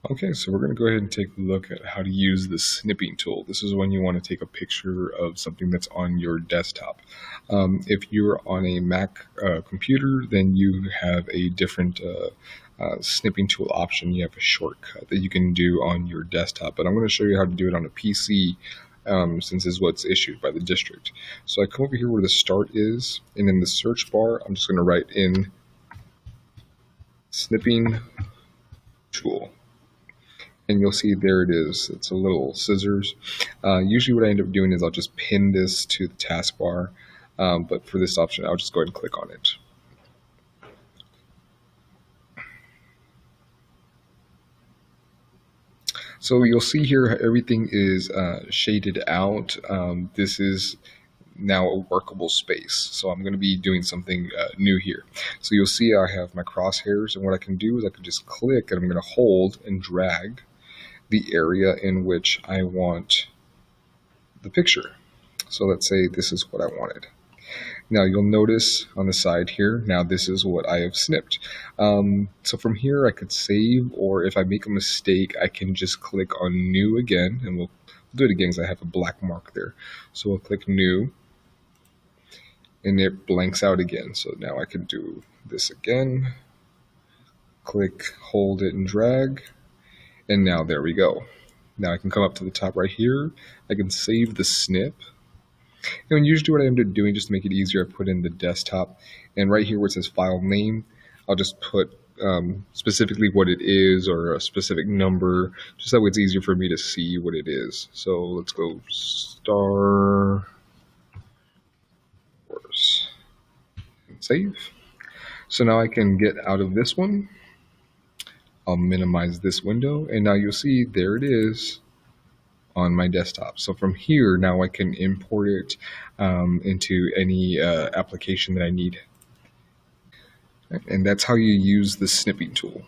Okay, so we're going to go ahead and take a look at how to use the snipping tool. This is when you want to take a picture of something that's on your desktop. If you're on a Mac computer, then you have a different snipping tool option. You have a shortcut that you can do on your desktop, but I'm going to show you how to do it on a PC since it's what's issued by the district. So I come over here where the start is, and in the search bar, I'm just going to write in snipping tool. And you'll see there it is. It's a little scissors. Usually what I end up doing is I'll just pin this to the taskbar, but for this option, I'll just go ahead and click on it. So you'll see here everything is shaded out. This is now a workable space. So I'm going to be doing something new here. So you'll see I have my crosshairs, and what I can do is I can just click, and I'm going to hold and drag the area in which I want the picture. So let's say this is what I wanted. Now you'll notice on the side here, now this is what I have snipped. So from here I could save, or if I make a mistake, I can just click on new again, and we'll do it again because I have a black mark there. So we'll click new, and it blanks out again. So now I can do this again, click, hold it and drag, and now there we go. Now I can come up to the top right here. I can save the snip. And usually what I end up doing, just to make it easier, I put in the desktop. And right here where it says file name, I'll just put specifically what it is, or a specific number, just that way it's easier for me to see what it is. So let's go Star Wars and save. So now I can get out of this one. I'll minimize this window, and now you'll see there it is on my desktop. So from here, now I can import it into any application that I need. And that's how you use the snipping tool.